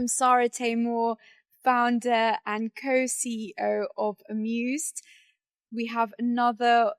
I'm Sarah Taymor, founder and co-CEO of AMUSED. We have another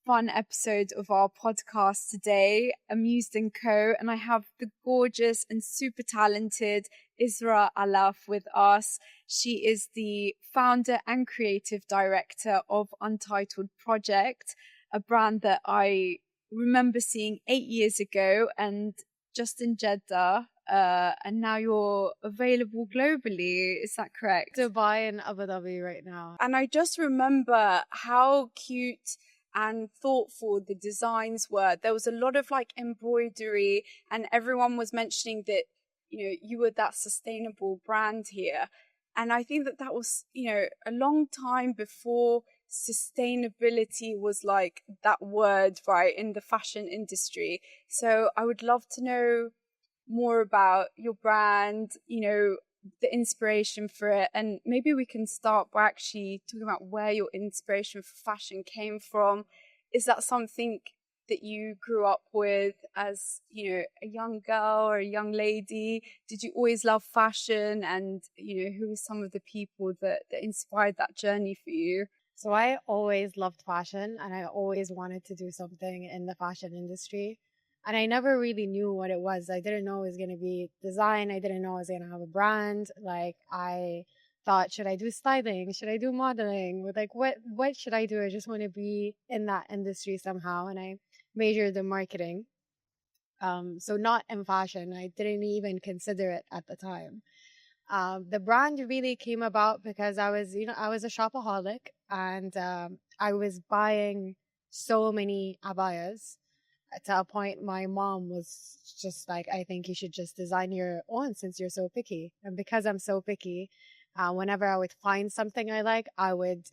fun episode of our podcast today, AMUSED CO, and I have the gorgeous and super talented Israa Allaf with us. She is the founder and creative director of Untitled Project, a brand that I remember seeing 8 years ago and just in Jeddah. And now you're available globally. Is that correct? Dubai and Abu Dhabi right now. And I just remember how cute and thoughtful the designs were. There was a lot of like embroidery, and everyone was mentioning that, you know, you were that sustainable brand here. And I think that was, you know, a long time before sustainability was like that word, right, in the fashion industry. So I would love to know more about your brand, you know, the inspiration for it, and maybe we can start by actually talking about where your inspiration for fashion came from. Is that something that you grew up with as, you know, a young girl or a young lady? Did you always love fashion? And, you know, who were some of the people that inspired that journey for you? So I always loved fashion, and I always wanted to do something in the fashion industry. And I never really knew what it was. I didn't know it was going to be design. I didn't know I was going to have a brand. Like, I thought, should I do styling? Should I do modeling? Like, what should I do? I just want to be in that industry somehow. And I majored in marketing. So not in fashion. I didn't even consider it at the time. The brand really came about because I was a shopaholic, and I was buying so many abayas. To a point, my mom was just like, I think you should just design your own since you're so picky. And because I'm so picky, whenever I would find something I like, I would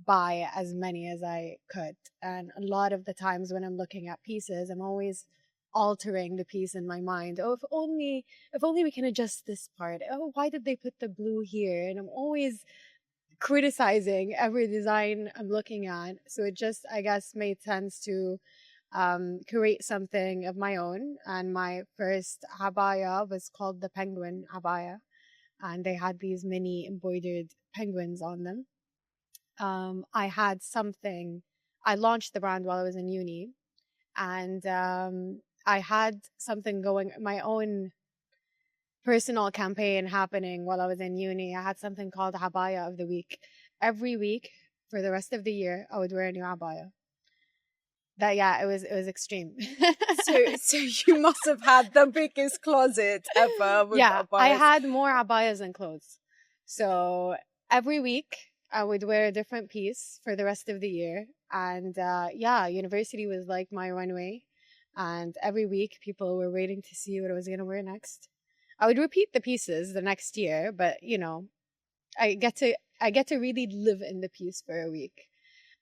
buy as many as I could. And a lot of the times when I'm looking at pieces, I'm always altering the piece in my mind. Oh, if only we can adjust this part. Oh, why did they put the blue here? And I'm always criticizing every design I'm looking at. So it just, I guess, made sense to create something of my own. And my first abaya was called the Penguin Abaya, and they had these mini embroidered penguins on them. I launched the brand while I was in uni, and I had something going, my own personal campaign happening while I was in uni. I had something called Abaya of the Week. Every week for the rest of the year, I would wear a new abaya. It was extreme. So you must have had the biggest closet ever with abayas. I had more abayas than clothes. So every week I would wear a different piece for the rest of the year. And university was like my runway. And every week people were waiting to see what I was going to wear next. I would repeat the pieces the next year, but you know, I get to really live in the piece for a week.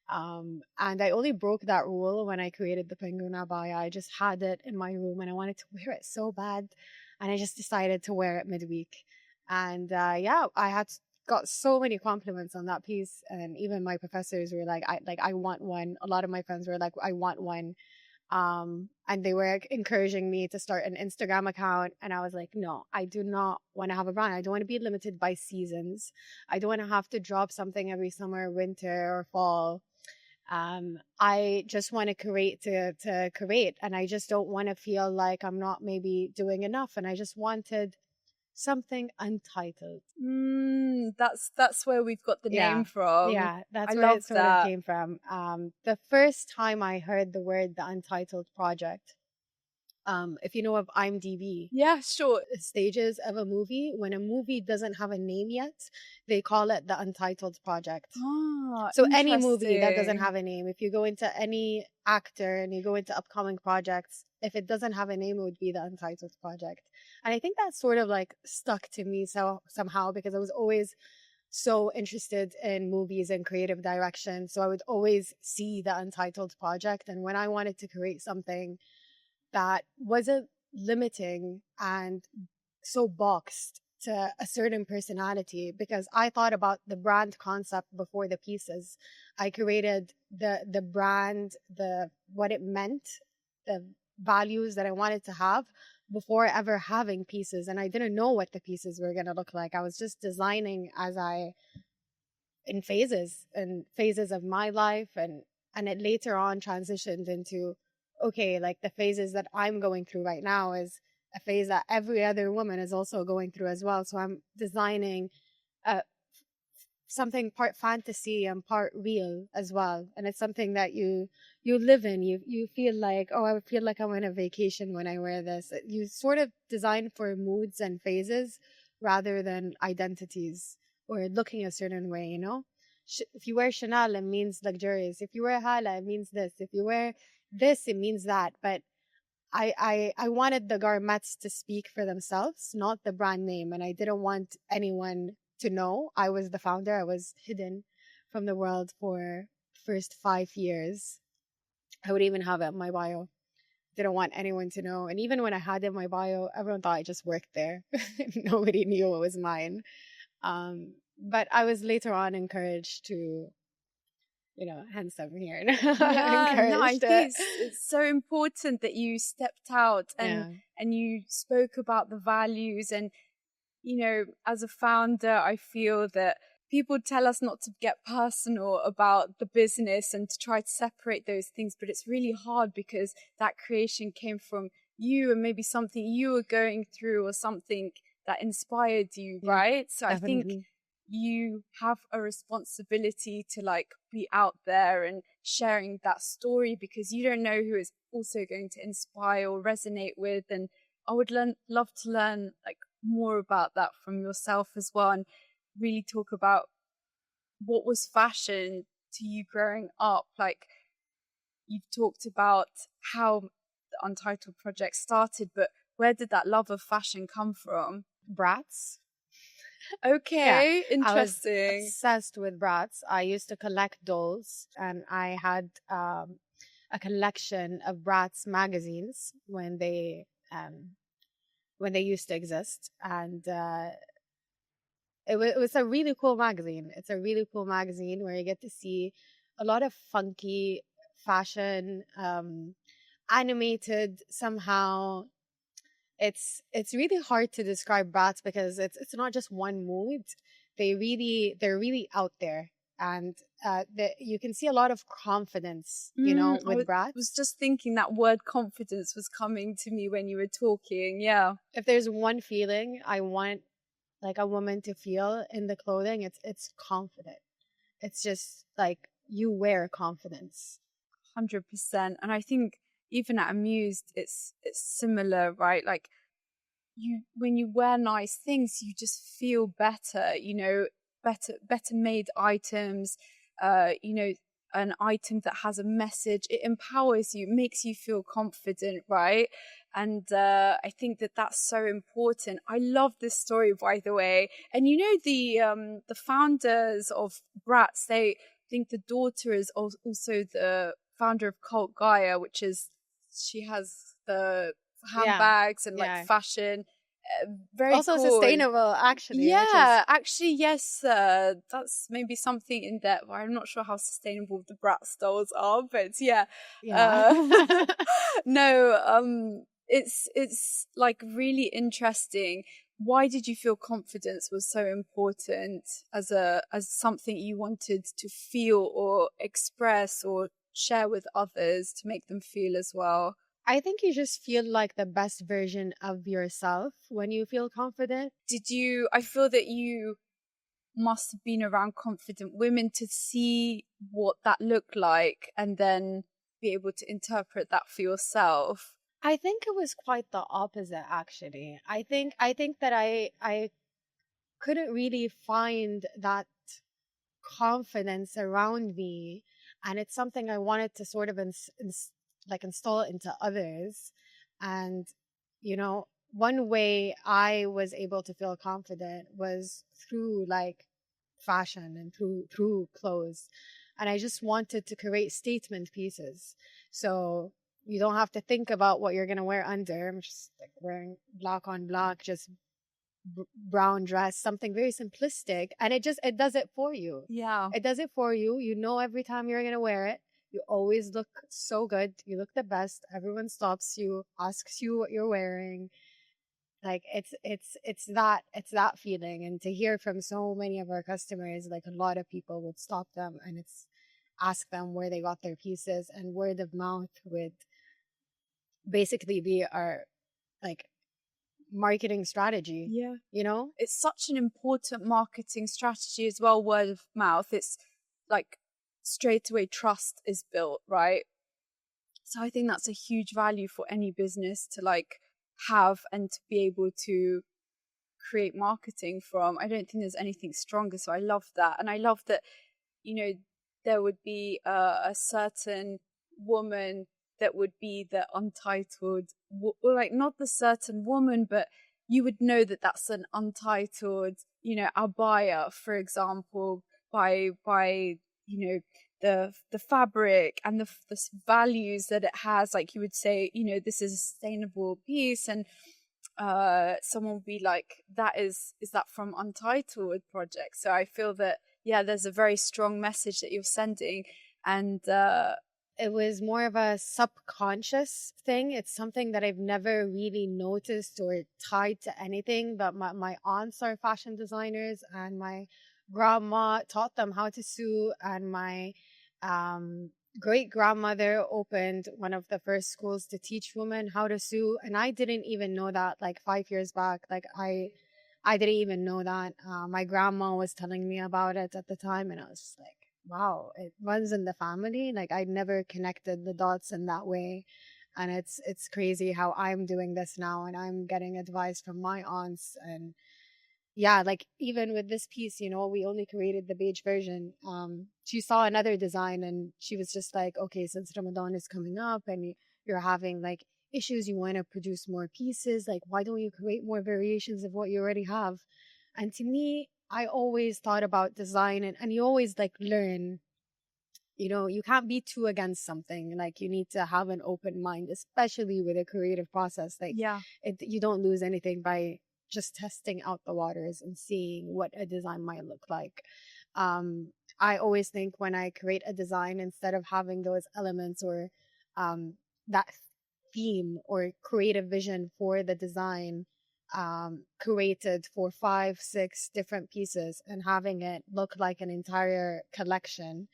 And I only broke that rule when I created the Penguin Abaya. I just had it in my room and I wanted to wear it so bad. And I just decided to wear it midweek. And I got so many compliments on that piece. And even my professors were like, I want one. A lot of my friends were like, I want one. And they were encouraging me to start an Instagram account. And I was like, no, I do not want to have a brand. I don't want to be limited by seasons. I don't want to have to drop something every summer, winter, or fall. I just want to create to create, and I just don't want to feel like I'm not maybe doing enough. And I just wanted something untitled. That's where we've got the name from. Yeah, that's where it sort of came from. The first time I heard the word the Untitled Project, if you know of IMDb. Yeah, sure. Stages of a movie. When a movie doesn't have a name yet, they call it the Untitled Project. So any movie that doesn't have a name, if you go into any actor and you go into upcoming projects, if it doesn't have a name, it would be the Untitled Project. And I think that sort of like stuck to me somehow, because I was always so interested in movies and creative direction. So I would always see the Untitled Project. And when I wanted to create something that wasn't limiting and so boxed to a certain personality, because I thought about the brand concept before the pieces. I created the brand, what it meant, the values that I wanted to have before ever having pieces, and I didn't know what the pieces were going to look like. I was just designing in phases of my life, and it later on transitioned into, okay, like the phases that I'm going through right now is a phase that every other woman is also going through as well. So I'm designing something part fantasy and part real as well, and it's something that you live in. You feel like, oh, I feel like I'm on a vacation when I wear this. You sort of design for moods and phases rather than identities or looking a certain way, you know. If you wear Chanel, it means luxurious. If you wear Hala, it means this. If you wear this, it means that. But I wanted the garments to speak for themselves, not the brand name, and I didn't want anyone to know I was the founder. I was hidden from the world for first 5 years. I would even have it in my bio. Didn't want anyone to know. And even when I had it in my bio, everyone thought I just worked there. Nobody knew it was mine. But I was later on encouraged to, hence I'm here. Yeah, no, I Encouraged think it's so important that you stepped out yeah. and you spoke about the values. And as a founder, I feel that people tell us not to get personal about the business and to try to separate those things, but it's really hard because that creation came from you and maybe something you were going through or something that inspired you, Yeah, right? So I think definitely. you have a responsibility to like be out there and sharing that story, because you don't know who is also going to inspire or resonate with. And I would love to learn like more about that from yourself as well, and really talk about what was fashion to you growing up. Like, you've talked about how the Untitled Project started, but where did that love of fashion come from? Bratz. Yeah, Okay, I was interesting. obsessed with Bratz. I used to collect dolls, and I had a collection of Bratz magazines when they used to exist, and it was a really cool magazine. It's a really cool magazine where you get to see a lot of funky fashion, animated somehow. It's really hard to describe Bratz because it's not just one mood. They're really out there, and you can see a lot of confidence, I with was Bratz. just thinking that word confidence was coming to me when you were talking. Yeah. If there's one feeling I want like a woman to feel in the clothing, it's confident. It's just like you wear confidence. 100%. And I think even at Amused, it's similar, right? Like, when you wear nice things, you just feel better, better made items, an item that has a message. It empowers you, makes you feel confident, right? And I think that that's so important. I love this story, by the way. And the founders of Bratz, they think the daughter is also the founder of Cult Gaia, which is, she has the Yeah, handbags and like yeah. fashion. Very Also cool. sustainable, actually, which is Yeah, actually, yes. That's maybe something in there. I'm not sure how sustainable the Bratz dolls are, but yeah. yeah. Uh, no, it's like really interesting. Why did you feel confidence was so important as something you wanted to feel or express or share with others to make them feel as well? I think you just feel like the best version of yourself when you feel confident. I feel that you must have been around confident women to see what that looked like and then be able to interpret that for yourself. I think it was quite the opposite, actually. I think that I couldn't really find that confidence around me, and it's something I wanted to sort of like install into others. And one way I was able to feel confident was through like fashion and through clothes, and I just wanted to create statement pieces. So you don't have to think about what you're gonna wear under. I'm just like wearing black on black, just brown dress, something very simplistic, and it does it for you. Yeah. It does it for you. You know every time you're gonna wear it. You always look so good. You look the best. Everyone stops you, asks you what you're wearing. Like it's that feeling. And to hear from so many of our customers, like a lot of people would stop them and it's ask them where they got their pieces, and word of mouth would basically be our like marketing strategy. Yeah. You know? It's such an important marketing strategy as well, word of mouth. It's like straight away trust is built, right? So I think that's a huge value for any business to like have and to be able to create marketing from. I don't think there's anything stronger. So I love that. And I love that, you know, there would be a certain woman that would be the untitled, or like not the certain woman, but you would know that that's an untitled, you know, abaya, for example, by you know, the fabric and the values that it has. Like you would say, you know, this is a sustainable piece, and someone would be like, that is that from Untitled Project? So I feel that, yeah, there's a very strong message that you're sending. And it was more of a subconscious thing. It's something that I've never really noticed or tied to anything, but my aunts are fashion designers and my grandma taught them how to sew, and my great grandmother opened one of the first schools to teach women how to sew, and I didn't even know that like 5 years back. Like I didn't even know that. My grandma was telling me about it at the time, and I was just like, wow, it runs in the family. Like I never connected the dots in that way. And it's crazy how I'm doing this now and I'm getting advice from my aunts. And yeah, like even with this piece, you know, we only created the beige version. She saw another design and she was just like, okay, since Ramadan is coming up and you're having like issues, you want to produce more pieces, like why don't you create more variations of what you already have? And to me, I always thought about design, and you always like learn, you know, you can't be too against something. Like you need to have an open mind, especially with a creative process. Like yeah, you don't lose anything by just testing out the waters and seeing what a design might look like. I always think when I create a design, instead of having those elements or that theme or creative vision for the design, created for 5 6 different pieces and having it look like an entire collection,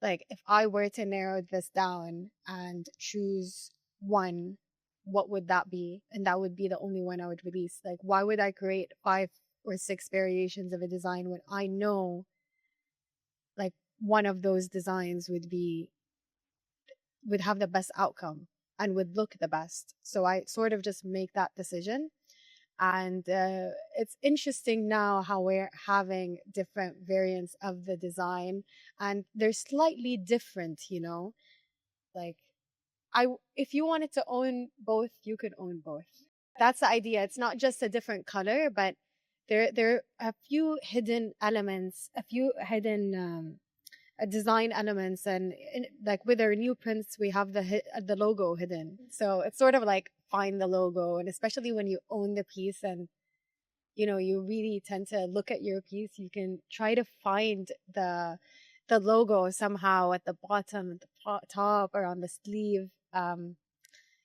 like if I were to narrow this down and choose one, what would that be? And that would be the only one I would release. Like why would I create 5 or 6 variations of a design when I know like one of those designs would have the best outcome and would look the best? So I sort of just make that decision. And it's interesting now how we're having different variants of the design and they're slightly different, you know, like if you wanted to own both, you could own both. That's the idea. It's not just a different color, but there are a few hidden elements, a few hidden design elements, and like with our new prints we have the logo hidden, so it's sort of like find the logo. And especially when you own the piece and you know you really tend to look at your piece, you can try to find the logo somehow at the bottom, at the top, or on the sleeve.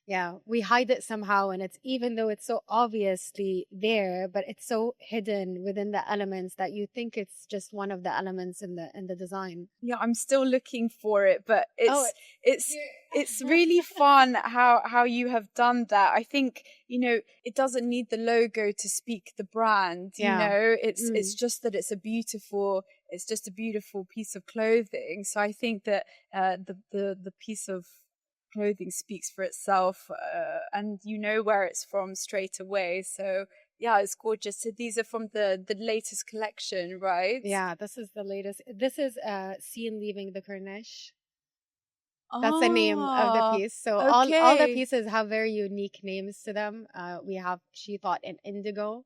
Yeah, we hide it somehow, and it's, even though it's so obviously there, but it's so hidden within the elements that you think it's just one of the elements in the design. yeah, I'm still looking for it, but Oh, it's really fun how you have done that. I think, you know, it doesn't need the logo to speak the brand, you yeah. know. It's just that it's just a beautiful piece of clothing. So I think that the piece of clothing speaks for itself, and you know where it's from straight away. So yeah, it's gorgeous. So these are from the latest collection, right? Yeah, this is the latest. This is Seen Leaving the Corniche. That's the name of the Ah, piece. So all the okay. pieces have very unique names to them. We have She Thought in Indigo,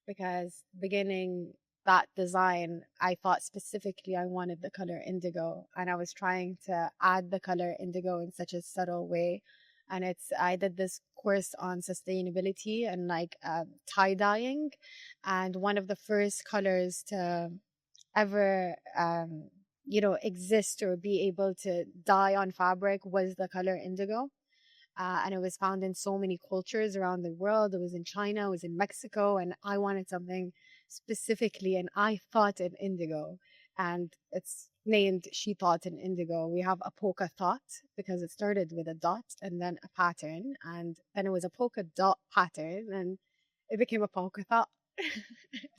because beginning that design, I thought specifically I wanted the color indigo, and I was trying to add the color indigo in such a subtle way. And I did this course on sustainability and like tie dyeing, and one of the first colors to ever exist or be able to dye on fabric was the color indigo. And it was found in so many cultures around the world. It was in China, it was in Mexico, and I wanted something specifically, and I thought in indigo. And it's named She Thought in Indigo. We have a polka thought because it started with a dot and then a pattern, and then it was a polka dot pattern, and it became a polka thought.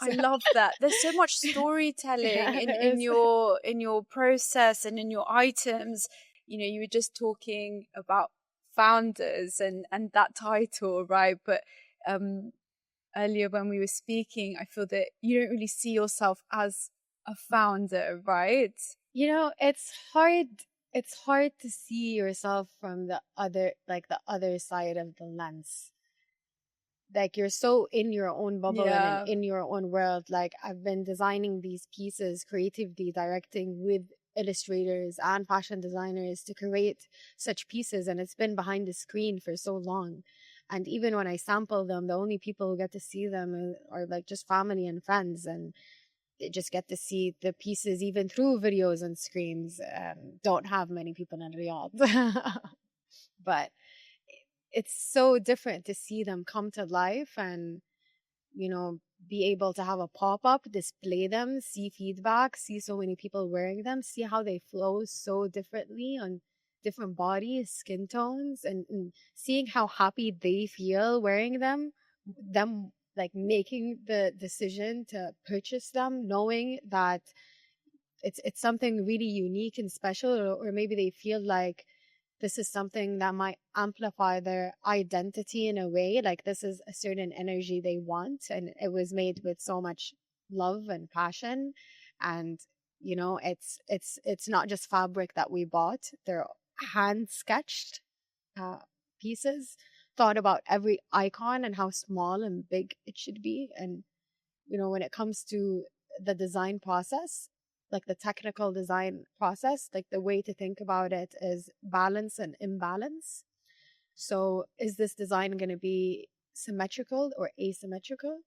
I love that. There's so much storytelling Yeah, in your process and in your items. You were just talking about founders and that title, right? But earlier when we were speaking, I feel that you don't really see yourself as a founder, right? It's hard. It's hard to see yourself from the other side of the lens. Like you're so in your own bubble and Yeah. in your own world. Like I've been designing these pieces, creatively directing with illustrators and fashion designers to create such pieces, and it's been behind the screen for so long. And even when I sample them, the only people who get to see them are like just family and friends, and they just get to see the pieces even through videos and screens. Don't have many people in Riyadh. But it's so different to see them come to life and be able to have a pop-up, display them, see feedback, see so many people wearing them, see how they flow so differently on different bodies, skin tones, and seeing how happy they feel wearing them like making the decision to purchase them, knowing that it's something really unique and special, or maybe they feel like this is something that might amplify their identity in a way, like this is a certain energy they want, and it was made with so much love and passion. And it's not just fabric that we bought, they're hand sketched uh, pieces, thought about every icon and how small and big it should be. And when it comes to the design process, like the technical design process, like the way to think about it is balance and imbalance. So is this design going to be symmetrical or asymmetrical?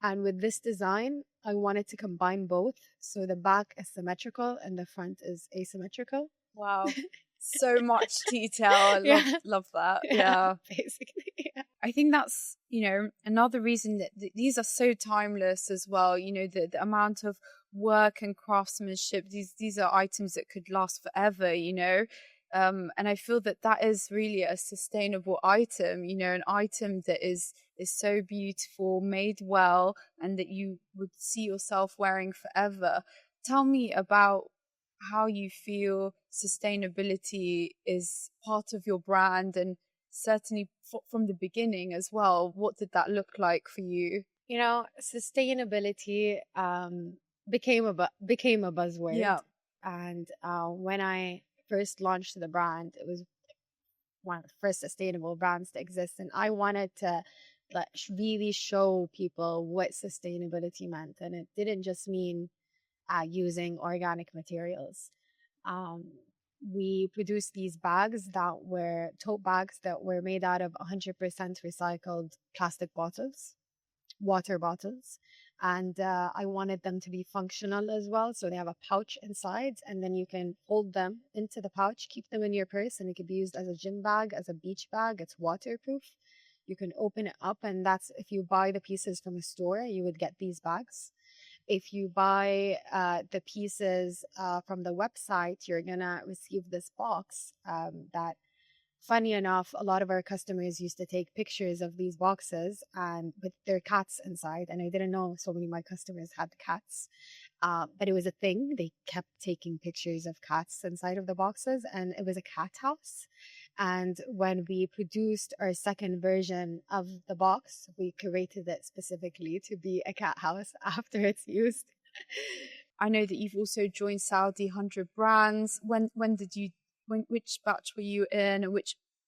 And with this design, I wanted to combine both. So the back is symmetrical and the front is asymmetrical. Wow. So much detail. I love that. Yeah. Basically. Yeah. I think that's, another reason that these are so timeless as well. The amount of work and craftsmanship, these are items that could last forever, and I feel that is really a sustainable item, an item that is so beautiful, made well, and that you would see yourself wearing forever. Tell me about how you feel sustainability is part of your brand, and certainly from the beginning as well. What did that look like for you? Sustainability became a buzzword. Yeah. And when I first launched the brand, it was one of the first sustainable brands to exist, and I wanted to really show people what sustainability meant, and it didn't just mean using organic materials. Um, we produced these bags that were tote bags that were made out of 100% recycled plastic bottles, water bottles. And I wanted them to be functional as well. So they have a pouch inside, and then you can hold them into the pouch, keep them in your purse, and it could be used as a gym bag, as a beach bag. It's waterproof. You can open it up, and that's if you buy the pieces from a store, you would get these bags. If you buy the pieces from the website, you're gonna receive this box that, funny enough, a lot of our customers used to take pictures of these boxes and with their cats inside. And I didn't know so many of my customers had cats, but it was a thing. They kept taking pictures of cats inside of the boxes, and it was a cat house. And when we produced our second version of the box, we curated it specifically to be a cat house after it's used. I know that you've also joined Saudi 100 Brands. Which batch were you in, and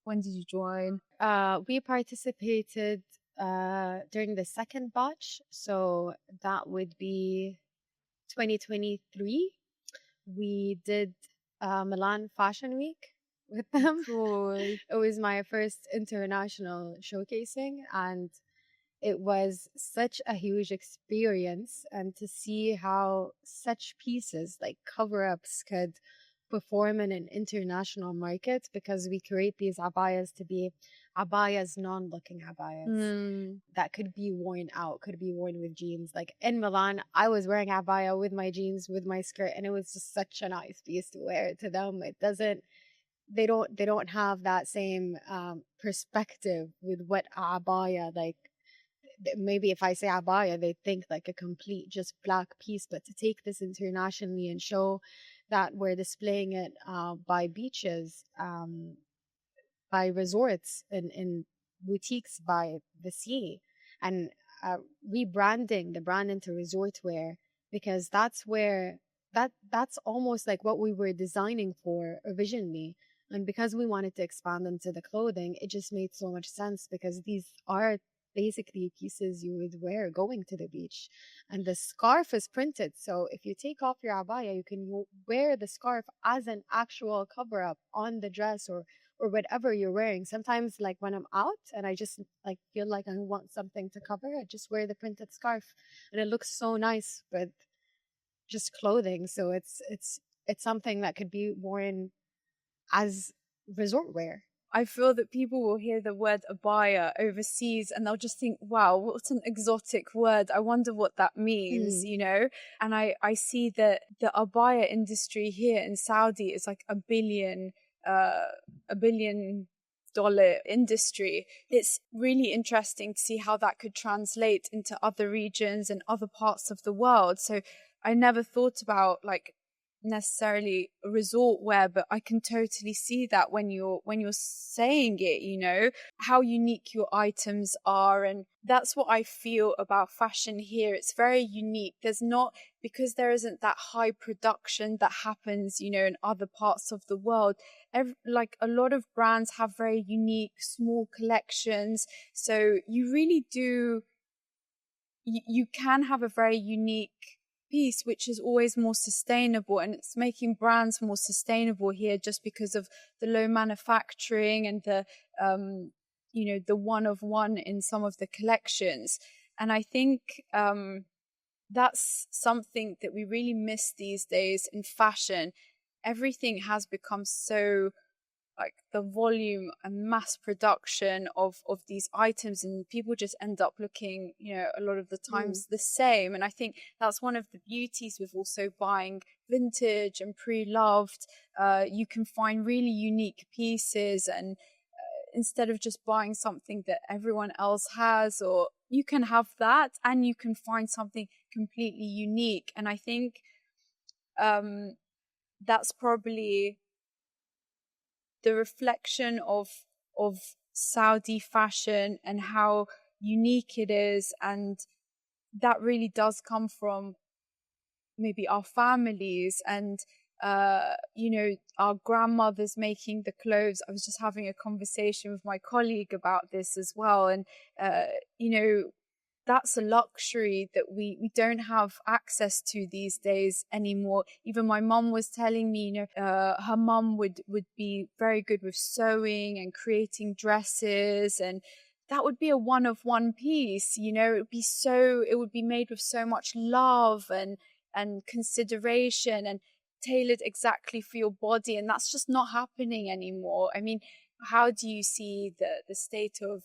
when did you join? We participated during the second batch, so that would be 2023. We did Milan Fashion Week with them. Cool. It was my first international showcasing, and it was such a huge experience, and to see how such pieces like cover-ups could perform in an international market, because we create these abayas to be abayas, non-looking abayas Mm. that could be worn out, could be worn with jeans. Like in Milan, I was wearing abaya with my jeans, with my skirt, and it was just such a nice piece to wear. To them, it doesn't. They don't have that same perspective with what abaya like. Maybe if I say abaya, they think like a complete just black piece. But to take this internationally and show that we're displaying it by beaches, by resorts, in boutiques by the sea, and rebranding the brand into resort wear, because that's where that's almost like what we were designing for originally. And because we wanted to expand into the clothing, it just made so much sense, because these are basically pieces you would wear going to the beach. And the scarf is printed, so if you take off your abaya, you can wear the scarf as an actual cover up on the dress, or whatever you're wearing. Sometimes, like when I'm out and I just like feel like I want something to cover, I just wear the printed scarf, and it looks so nice with just clothing. So it's something that could be worn as resort wear. I feel that people will hear the word abaya overseas and they'll just think, wow, what an exotic word. I wonder what that means, Mm. you know? And I see that the abaya industry here in Saudi is like $1 billion industry. It's really interesting to see how that could translate into other regions and other parts of the world. So I never thought about like necessarily resort wear, but I can totally see that when you're saying it, you know, how unique your items are. And that's what I feel about fashion here. It's very unique. There's not, because there isn't that high production that happens, you know, in other parts of the world. Like a lot of brands have very unique small collections, so you really do, you can have a very unique piece which is always more sustainable, and it's making brands more sustainable here just because of the low manufacturing and the you know, the one of one in some of the collections. And I think that's something that we really miss these days in fashion. Everything has become so, like, the volume and mass production of these items, and people just end up looking, you know, a lot of the times the same. And I think that's one of the beauties with also buying vintage and pre-loved. You can find really unique pieces, and instead of just buying something that everyone else has, or you can have that and you can find something completely unique. And I think that's probably the reflection of Saudi fashion and how unique it is. And that really does come from maybe our families and you know, our grandmothers making the clothes. I was just having a conversation with my colleague about this as well. And you know, that's a luxury that we don't have access to these days anymore. Even my mum was telling me, you know, her mum would be very good with sewing and creating dresses, and that would be a one of one piece, you know. It would be made with so much love and consideration and tailored exactly for your body, and that's just not happening anymore. I mean, how do you see the state of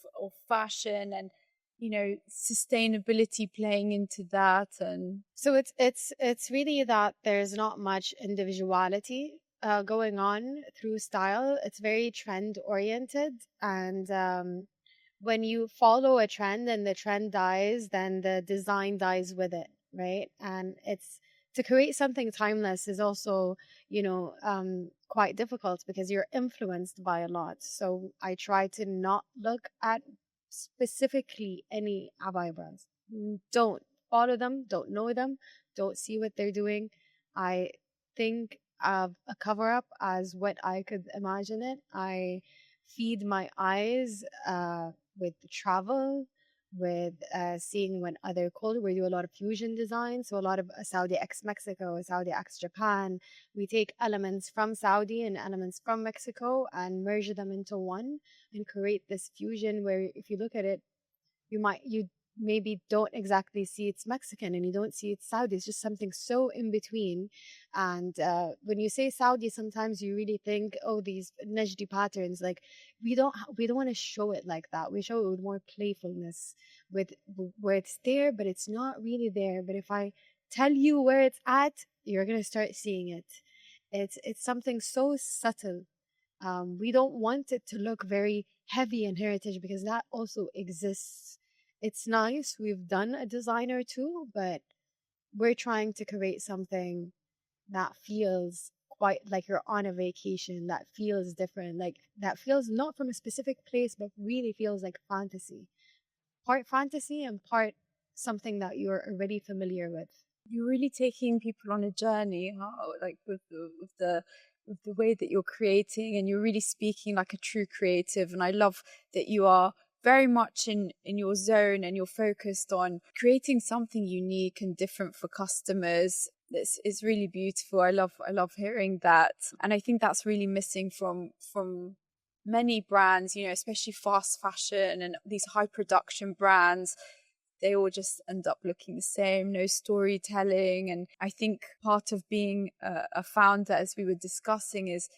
fashion and, you know, sustainability playing into that? And So it's really that there's not much individuality going on through style. It's very trend oriented, and when you follow a trend and the trend dies, then the design dies with it, right? And it's to create something timeless is also, you know, quite difficult because you're influenced by a lot. So I try to not look at specifically any abaya brands. Don't follow them, don't know them, don't see what they're doing. I think of a cover up as what I could imagine it. I feed my eyes with travel, with seeing when other cultures. We do a lot of fusion design, so a lot of Saudi x Mexico, Saudi x Japan. We take elements from Saudi and elements from Mexico and merge them into one and create this fusion where, if you look at it, you maybe don't exactly see it's Mexican and you don't see it's Saudi. It's just something so in between. And when you say Saudi, sometimes you really think, oh, these Najdi patterns. Like we don't want to show it like that. We show it with more playfulness, with where it's there, but it's not really there. But if I tell you where it's at, you're gonna start seeing it. It's something so subtle. We don't want it to look very heavy in heritage because that also exists. It's nice. We've done a design or two, but we're trying to create something that feels quite like you're on a vacation, that feels different, like that feels not from a specific place, but really feels like fantasy. Part fantasy and part something that you're already familiar with. You're really taking people on a journey, like with the way that you're creating, and you're really speaking like a true creative. And I love that you are very much in your zone, and you're focused on creating something unique and different for customers. It's really beautiful. I love hearing that, and I think that's really missing from many brands, you know, especially fast fashion and these high production brands. They all just end up looking the same, no storytelling. And I think part of being a founder, as we were discussing, is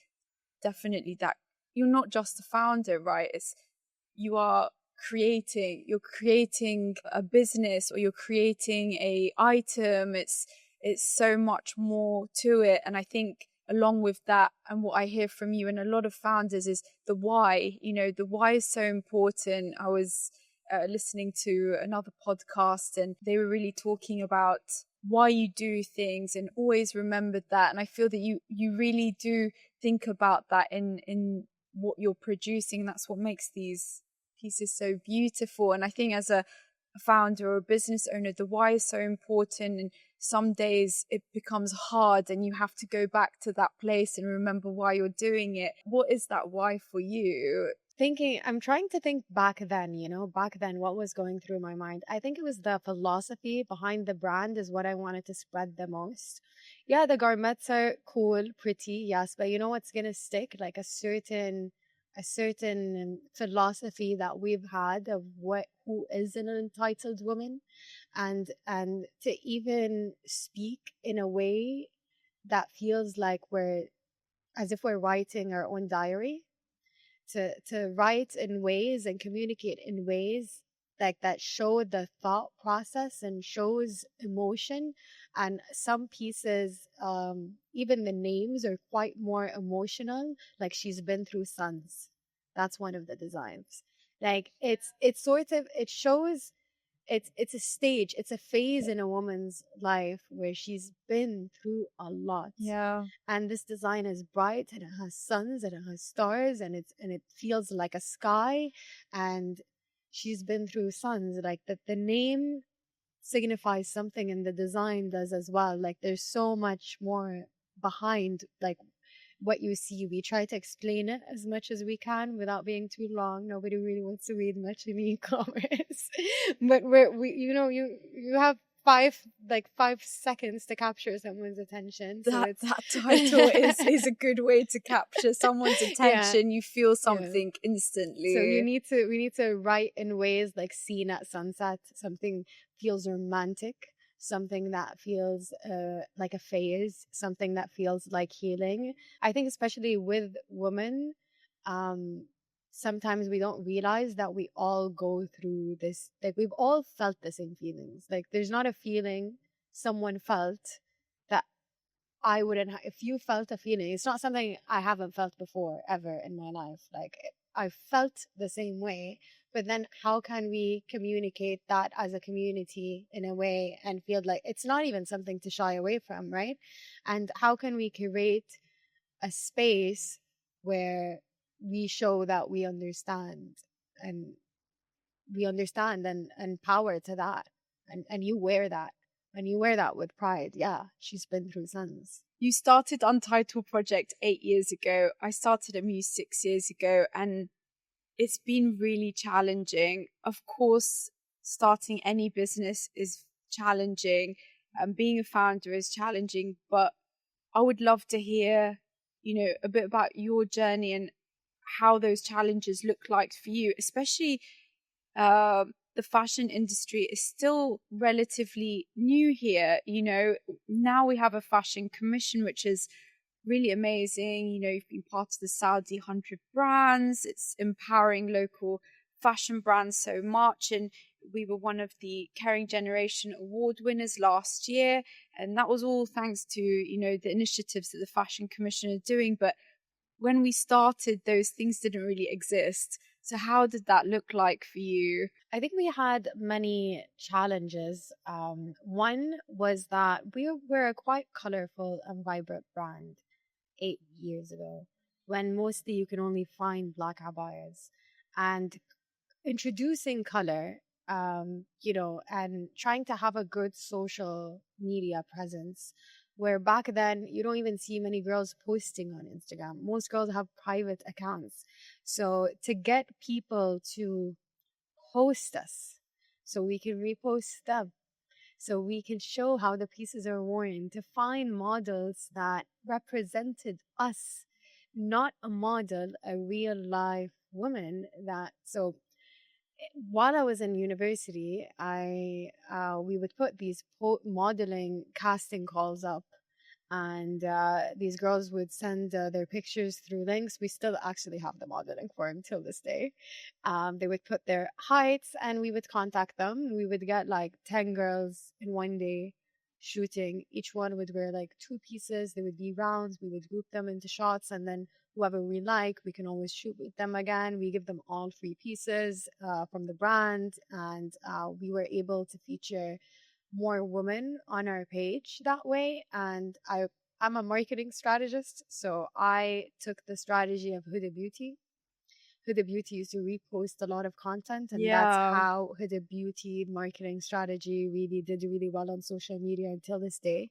definitely that you're not just a founder, right? It's you're creating a business, or you're creating a item. It's so much more to it. And I think along with that, and what I hear from you and a lot of founders, is the why. You know, the why is so important. I was listening to another podcast, and they were really talking about why you do things, and always remembered that. And I feel that you really do think about that in what you're producing. That's what makes these pieces so beautiful. And I think as a founder or a business owner, the why is so important. And some days it becomes hard and you have to go back to that place and remember why you're doing it. What is that why for you? I'm trying to think back then, back then, what was going through my mind? I think it was the philosophy behind the brand is what I wanted to spread the most. Yeah, the garments are cool, pretty, yes, but you know what's gonna stick? Like a certain philosophy that we've had of who is an entitled woman, and to even speak in a way that feels like we're as if we're writing our own diary, to write in ways and communicate in ways like that show the thought process and shows emotion. And some pieces, even the names are quite more emotional, like she's been through sons. That's one of the designs. Like it's sort of, it shows it's a stage, it's a phase in a woman's life where she's been through a lot. Yeah. And this design is bright and it has suns and it has stars, and it feels like a sky, and she's been through suns. Like the name signifies something, and the design does as well. Like there's so much more behind like what you see. We try to explain it as much as we can without being too long. Nobody really wants to read much in e-commerce, but you have 5 seconds to capture someone's attention. So That title is a good way to capture someone's attention. Yeah. You feel something instantly. So we need to write in ways like scene at sunset. Something feels romantic, something that feels like a phase, something that feels like healing. I think especially with women, sometimes we don't realize that we all go through this. Like we've all felt the same feelings. Like there's not a feeling someone felt that I wouldn't if you felt a feeling, it's not something I haven't felt before ever in my life. Like I felt the same way, but then how can we communicate that as a community in a way and feel like it's not even something to shy away from, right? And how can we create a space where we show that we understand, and and power to that, and you wear that. And you wear that with pride. Yeah, she's been through sons. You started Untitled Project 8 years ago. I started AMUSED 6 years ago, and it's been really challenging. Of course, starting any business is challenging, and being a founder is challenging, but I would love to hear, a bit about your journey and how those challenges look like for you, especially the fashion industry is still relatively new here. You know, now we have a fashion commission, which is really amazing. You know, you've been part of the Saudi 100 brands. It's empowering local fashion brands so much. And we were one of the Caring Generation Award winners last year. And that was all thanks to, you know, the initiatives that the Fashion Commission are doing. But when we started, those things didn't really exist. So how did that look like for you? I think we had many challenges. One was that we were a quite colorful and vibrant brand 8 years ago, when mostly you can only find black abayas. And introducing color, and trying to have a good social media presence, where back then you don't even see many girls posting on Instagram. Most girls have private accounts. So to get people to post us so we can repost them, so we can show how the pieces are worn, to find models that represented us, not a model, a real life woman. While I was in university, I we would put these modeling casting calls up, and these girls would send their pictures through links. We still actually have the modeling for them till this day. They would put their heights, and we would contact them. We would get like 10 girls in one day shooting. Each one would wear like two pieces. They would be rounds. We would group them into shots, and then whoever we like, we can always shoot with them again. We give them all free pieces from the brand, and we were able to feature more women on our page that way. And I'm a marketing strategist, so I took the strategy of Huda Beauty. Huda Beauty used to repost a lot of content, and that's Yeah. how Huda Beauty marketing strategy really did really well on social media until this day.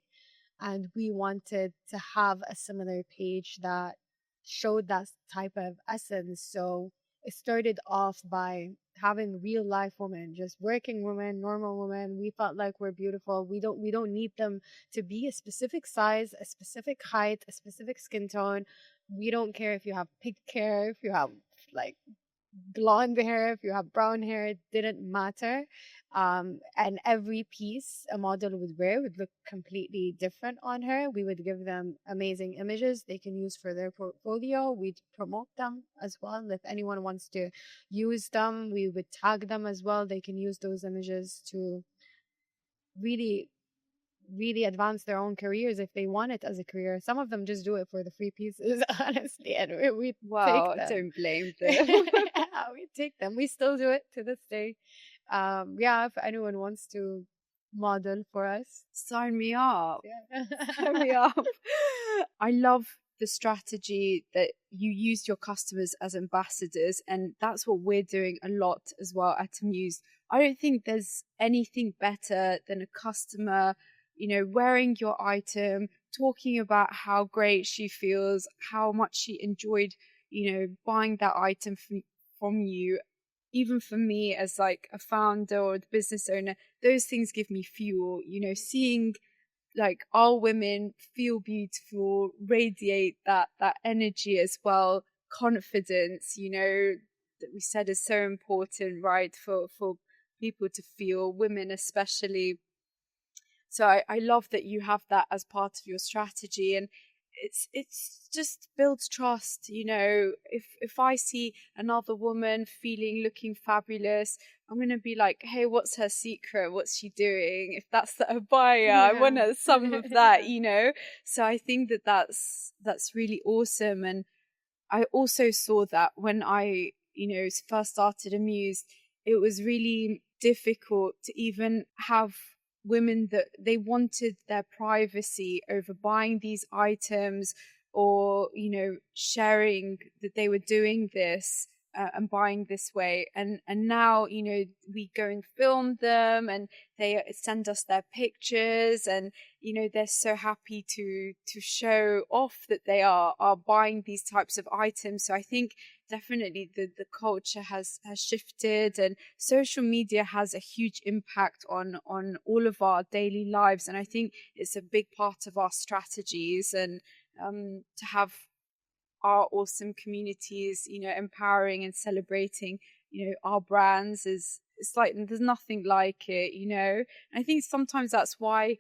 And we wanted to have a similar page that showed that type of essence. So it started off by having real life women, just working women, normal women. We felt like we're beautiful. We don't need them to be a specific size, a specific height, a specific skin tone. We don't care if you have pink hair, if you have like blonde hair, if you have brown hair, it didn't matter. And every piece a model would wear would look completely different on her. We would give them amazing images they can use for their portfolio. We'd promote them as well. If anyone wants to use them, we would tag them as well. They can use those images to really really advance their own careers if they want it as a career. Some of them just do it for the free pieces, honestly, and we take Well, them. don't blame them. We take them. We still do it to this day. Yeah, if anyone wants to model for us, Sign me up. yeah. Sign me up. I love the strategy that you used your customers as ambassadors, and that's what we're doing a lot as well at Amuse. I don't think there's anything better than a customer, you know, wearing your item, talking about how great she feels, how much she enjoyed, you know, buying that item from you. Even for me as like a founder or the business owner, those things give me fuel, you know, seeing like our women feel beautiful, radiate that energy as well, confidence, you know, that we said is so important, right, for people to feel, women especially. So I love that you have that as part of your strategy, and it's just builds trust. You know, if I see another woman looking fabulous, I'm gonna be like, hey, what's her secret? What's she doing? If that's the abaya, I want some of that. You know, so I think that's really awesome. And I also saw that when I, you know, first started Amused, it was really difficult to even have women that they wanted their privacy over buying these items, or, you know, sharing that they were doing this and buying this way. And now, you know, we go and film them, and they send us their pictures, and you know, they're so happy to show off that they are buying these types of items. So I think definitely the culture has shifted, and social media has a huge impact on all of our daily lives. And I think it's a big part of our strategies, and to have our awesome communities, you know, empowering and celebrating, you know, our brands is it's like there's nothing like it, you know. And I think sometimes that's why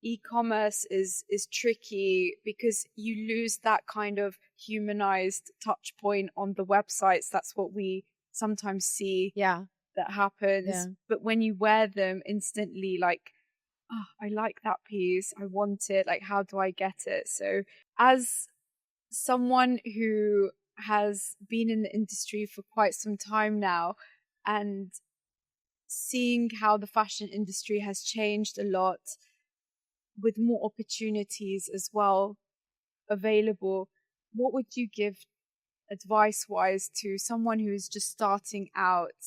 e-commerce is tricky, because you lose that kind of humanized touch point on the websites. That's what we sometimes see Yeah. that happens. Yeah. But when you wear them instantly, like, oh, I like that piece, I want it, like, how do I get it? So as someone who has been in the industry for quite some time now, and seeing how the fashion industry has changed a lot with more opportunities as well available, what would you give advice wise to someone who is just starting out,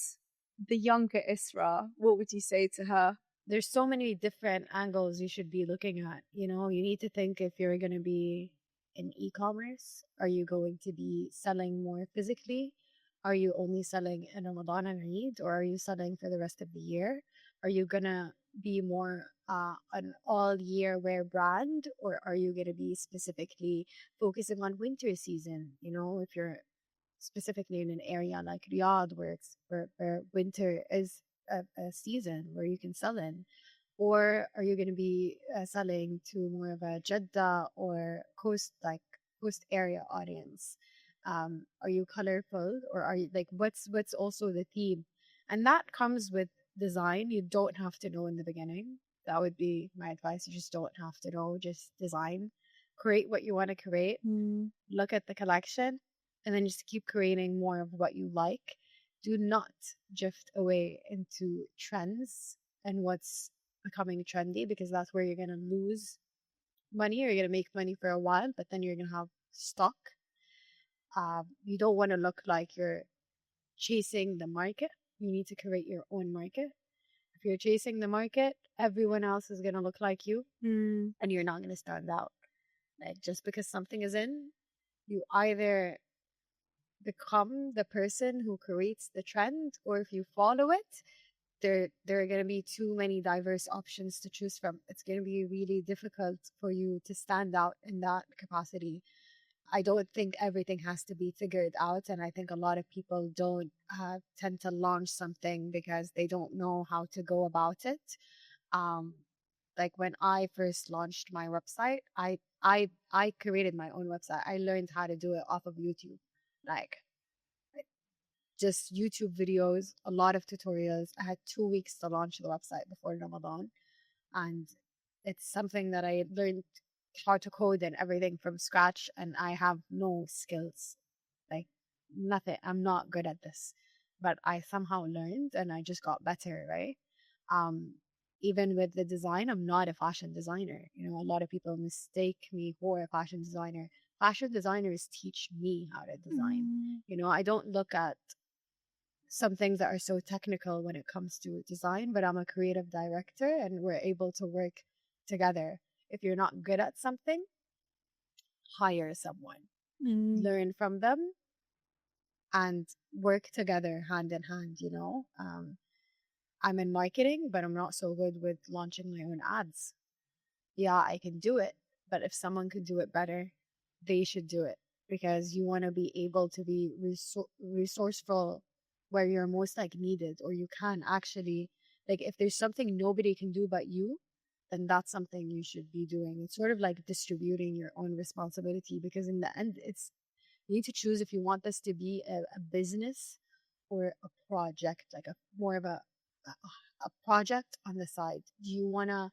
the younger Israa? What would you say to her? There's so many different angles you should be looking at. You know, you need to think, if you're going to be in e-commerce, are you going to be selling more physically? Are you only selling in Ramadan and Eid, or are you selling for the rest of the year? Are you going to be more an all year wear brand, or are you going to be specifically focusing on winter season? You know, if you're specifically in an area like Riyadh, where winter is a season where you can sell in, or are you going to be selling to more of a Jeddah or coast area audience? Are you colorful, or are you like, what's also the theme? And that comes with design. You don't have to know in the beginning. That would be my advice. You just don't have to know. Just design, create what you want to create, look at the collection, and then just keep creating more of what you like. Do not drift away into trends and what's becoming trendy, because that's where you're going to lose money, or you're going to make money for a while, but then you're going to have stock. You don't want to look like you're chasing the market. You need to create your own market. If you're chasing the market, everyone else is going to look like you, and you're not going to stand out. Like, just because something is in, you either become the person who creates the trend, or if you follow it, there are going to be too many diverse options to choose from. It's going to be really difficult for you to stand out in that capacity. I don't think everything has to be figured out, and I think a lot of people don't tend to launch something because they don't know how to go about it. um like, when I first launched my website, I created my own website. I learned how to do it off of YouTube, like, just YouTube videos, a lot of tutorials. I had 2 weeks to launch the website before Ramadan. And it's something that I learned how to code and everything from scratch. And I have no skills, like, nothing. I'm not good at this, but I somehow learned and I just got better, right? Um, Even with the design, I'm not a fashion designer. You know, a lot of people mistake me for a fashion designer. Fashion designers teach me how to design. You know, I don't look at some things that are so technical when it comes to design, but I'm a creative director and we're able to work together. If you're not good at something, hire someone, learn from them, and work together hand in hand, you know? I'm in marketing, but I'm not so good with launching my own ads. Yeah, I can do it, but if someone could do it better, they should do it, because you want to be able to be resourceful where you're most like needed, or you can actually, like, if there's something nobody can do but you, then that's something you should be doing. It's sort of like distributing your own responsibility, because in the end, it's, you need to choose if you want this to be a business or a project, like a more of a project on the side. Do you want to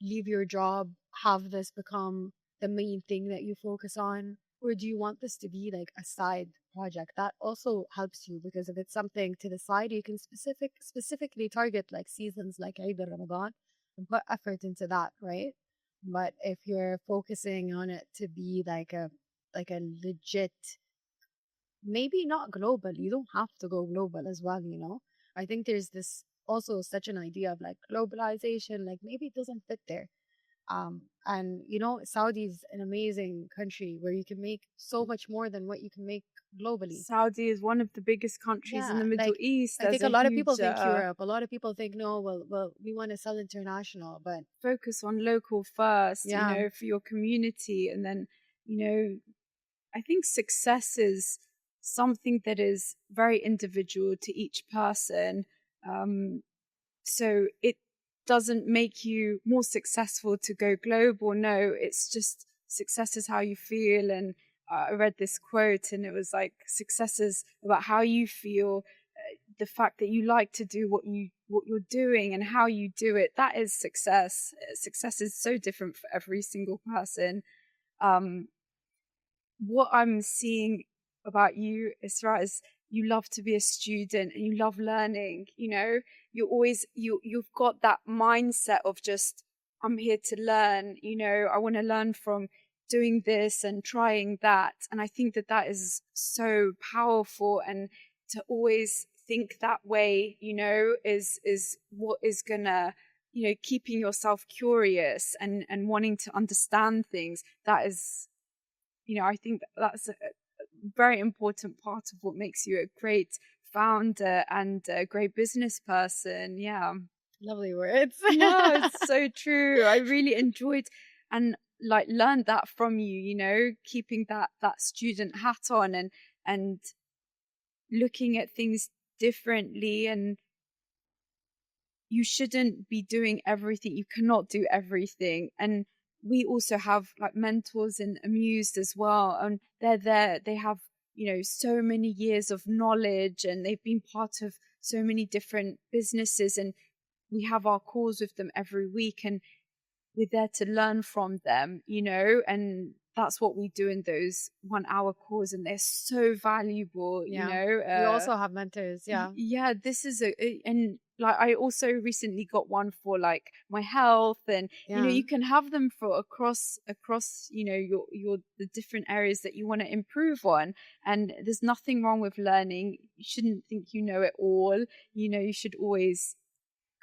leave your job, have this become the main thing that you focus on? Or do you want this to be like a side project? That also helps you, because if it's something to the side, you can specifically target like seasons like Eid or Ramadan and put effort into that, right? But if you're focusing on it to be like a legit, maybe not global, you don't have to go global as well, you know? I think there's this also such an idea of like globalization, like maybe it doesn't fit there. And you know, Saudi is an amazing country where you can make so much more than what you can make globally. Saudi is one of the biggest countries in Yeah, the Middle like, East. I There's think a a lot of people huge think Europe. A lot of people think, no, well, we want to sell international, but focus on local first, you yeah, know, for your community. And then, you know, I think success is something that is very individual to each person. So it doesn't make you more successful to go global. No, it's just success is how you feel. And I read this quote and it was like, success is about how you feel, the fact that you like to do what you're doing and how you do it. That is success. Success is so different for every single person. What I'm seeing about you, Israa, is you love to be a student and you love learning. You've got that mindset of just, I'm here to learn. I want to learn from doing this and trying that. And I think that that is so powerful. And to always think that way, is what is gonna, keeping yourself curious and wanting to understand things. That is, I think that's a very important part of what makes you a great founder and a great business person. Yeah. Lovely words. No, it's so true. I really enjoyed and like learned that from you, keeping that student hat on and looking at things differently. And you shouldn't be doing everything. You cannot do everything. And we also have like mentors in AMUSED as well. And they're there. They have, so many years of knowledge and they've been part of so many different businesses. And we have our calls with them every week and we're there to learn from them, and that's what we do in those 1 hour calls. And they're so valuable, We also have mentors. Yeah. Yeah, this is and like I also recently got one for like my health, and you can have them for across your the different areas that you want to improve on. And there's nothing wrong with learning. You shouldn't think you know it all. You should always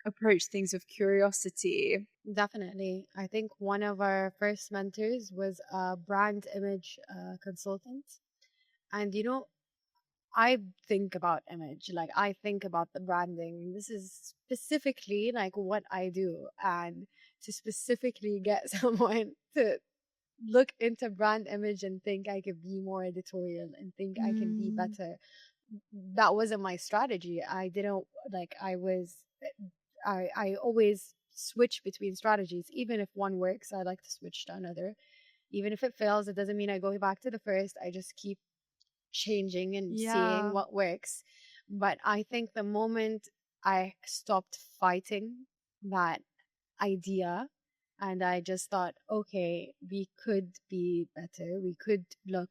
approach things with curiosity. Definitely. I think one of our first mentors was a brand image consultant. And I think about image, like I think about the branding. This is specifically like what I do. And to specifically get someone to look into brand image and think I could be more editorial and think I can be better, that wasn't my strategy. I didn't like, I always switch between strategies. Even if one works, I like to switch to another. Even if it fails, it doesn't mean I go back to the first. I just keep changing and seeing what works. But I think the moment I stopped fighting that idea and I just thought, okay, we could be better, we could look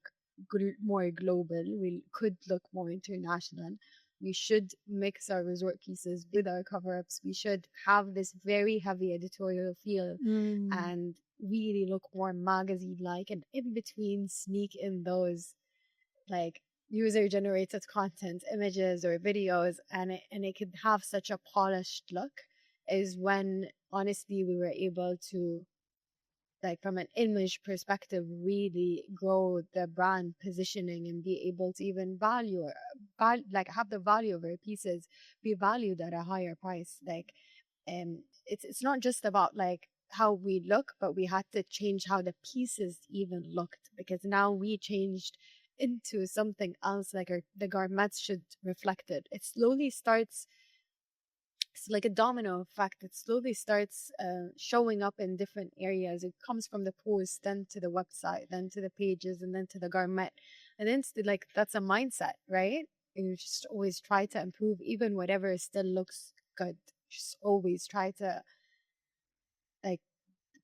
more global, we could look more international, we should mix our resort pieces with our cover-ups, we should have this very heavy editorial feel and really look more magazine-like, and in between sneak in those like user-generated content, images or videos, and it could have such a polished look, is when honestly we were able to, like from an image perspective, really grow the brand positioning and be able to even like have the value of our pieces be valued at a higher price. Like it's not just about like how we look, but we had to change how the pieces even looked, because now we changed into something else. Like the garments should reflect it. It slowly starts, it's like a domino effect. It slowly starts showing up in different areas. It comes from the post, then to the website, then to the pages, and then to the garment. And then like that's a mindset, right? And you just always try to improve, even whatever still looks good. Just always try to, like,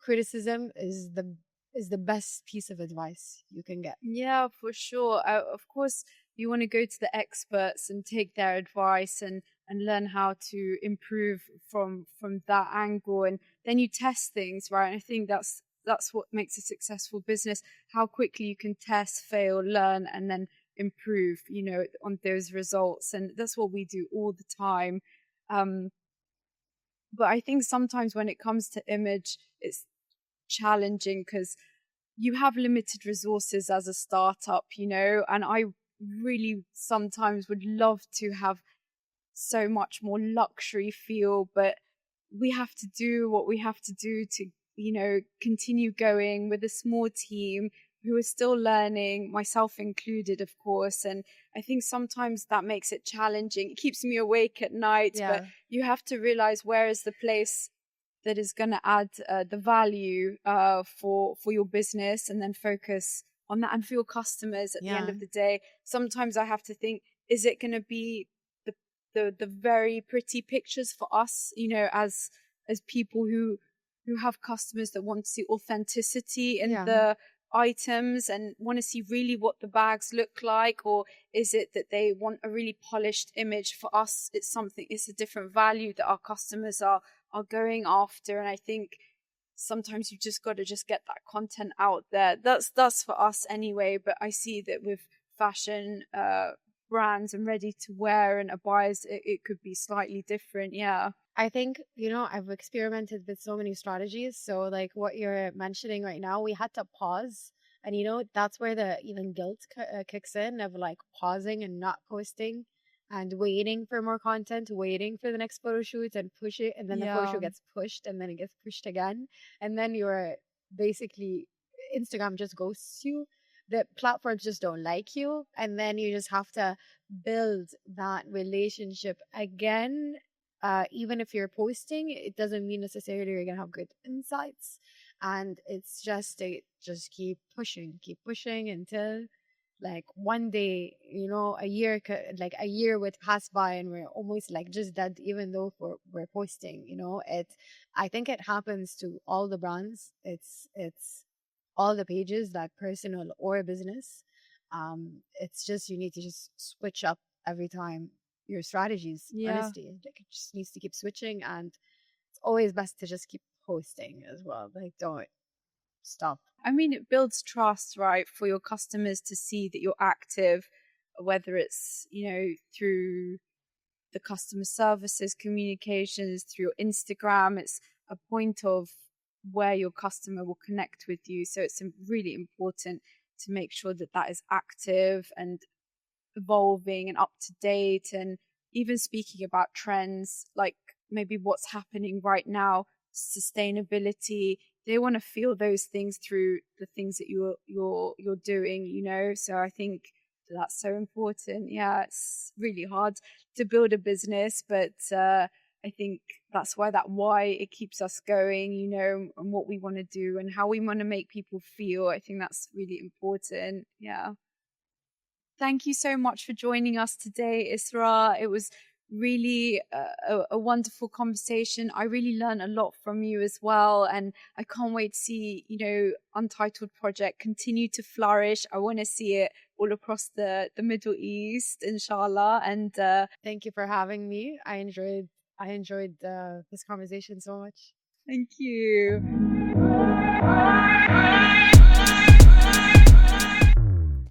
criticism is the best piece of advice you can get. Yeah, for sure. Of course, you want to go to the experts and take their advice and learn how to improve from that angle, and then you test things, right? And I think that's what makes a successful business: how quickly you can test, fail, learn, and then improve, on those results. And that's what we do all the time. But I think sometimes when it comes to image, it's challenging because you have limited resources as a startup, and I really sometimes would love to have so much more luxury feel, but we have to do what we have to do to, continue going with a small team. who are still learning, myself included, of course. And I think sometimes that makes it challenging. It keeps me awake at night, but you have to realize where is the place that is going to add the value for your business, and then focus on that, and for your customers at the end of the day. Sometimes I have to think, is it going to be the very pretty pictures for us, you know, as people who have customers that want to see authenticity in the items and want to see really what the bags look like? Or is it that they want a really polished image? For us, it's a different value that our customers are going after. And I think sometimes you've just got to just get that content out there. That's for us anyway. But I see that with fashion brands and ready to wear and abayas, it could be slightly different. I think, you know, I've experimented with so many strategies. So like what you're mentioning right now, we had to pause. And, you know, that's where the even guilt kicks in, of like pausing and not posting and waiting for more content, waiting for the next photo shoot and push it. And then the photo shoot gets pushed, and then it gets pushed again. And then you're basically, Instagram just ghosts you. The platforms just don't like you. And then you just have to build that relationship again. Even if you're posting, it doesn't mean necessarily you're going to have good insights. And it's just keep pushing until like one day, you know, a year would pass by and we're almost like just dead, even though we're posting, you know. I think it happens to all the brands. It's all the pages, like personal or business. It's just, you need to just switch up every time your strategies. Honestly, like, it just needs to keep switching, and it's always best to just keep posting as well. Like, don't stop. I mean, it builds trust, right, for your customers to see that you're active, whether it's, you know, through the customer services communications, through your Instagram. It's a point of where your customer will connect with you. So it's really important to make sure that that is active and evolving and up to date. And even speaking about trends, like maybe what's happening right now, sustainability, they want to feel those things through the things that you're doing, you know. So I think that's so important. It's really hard to build a business, but I think that's why it keeps us going, you know, and what we want to do and how we want to make people feel. I think that's really important. Thank you so much for joining us today, Israa. It was really a wonderful conversation. I really learned a lot from you as well. And I can't wait to see, you know, Untitled Project continue to flourish. I want to see it all across the Middle East, inshallah. And thank you for having me. I enjoyed this conversation so much. Thank you.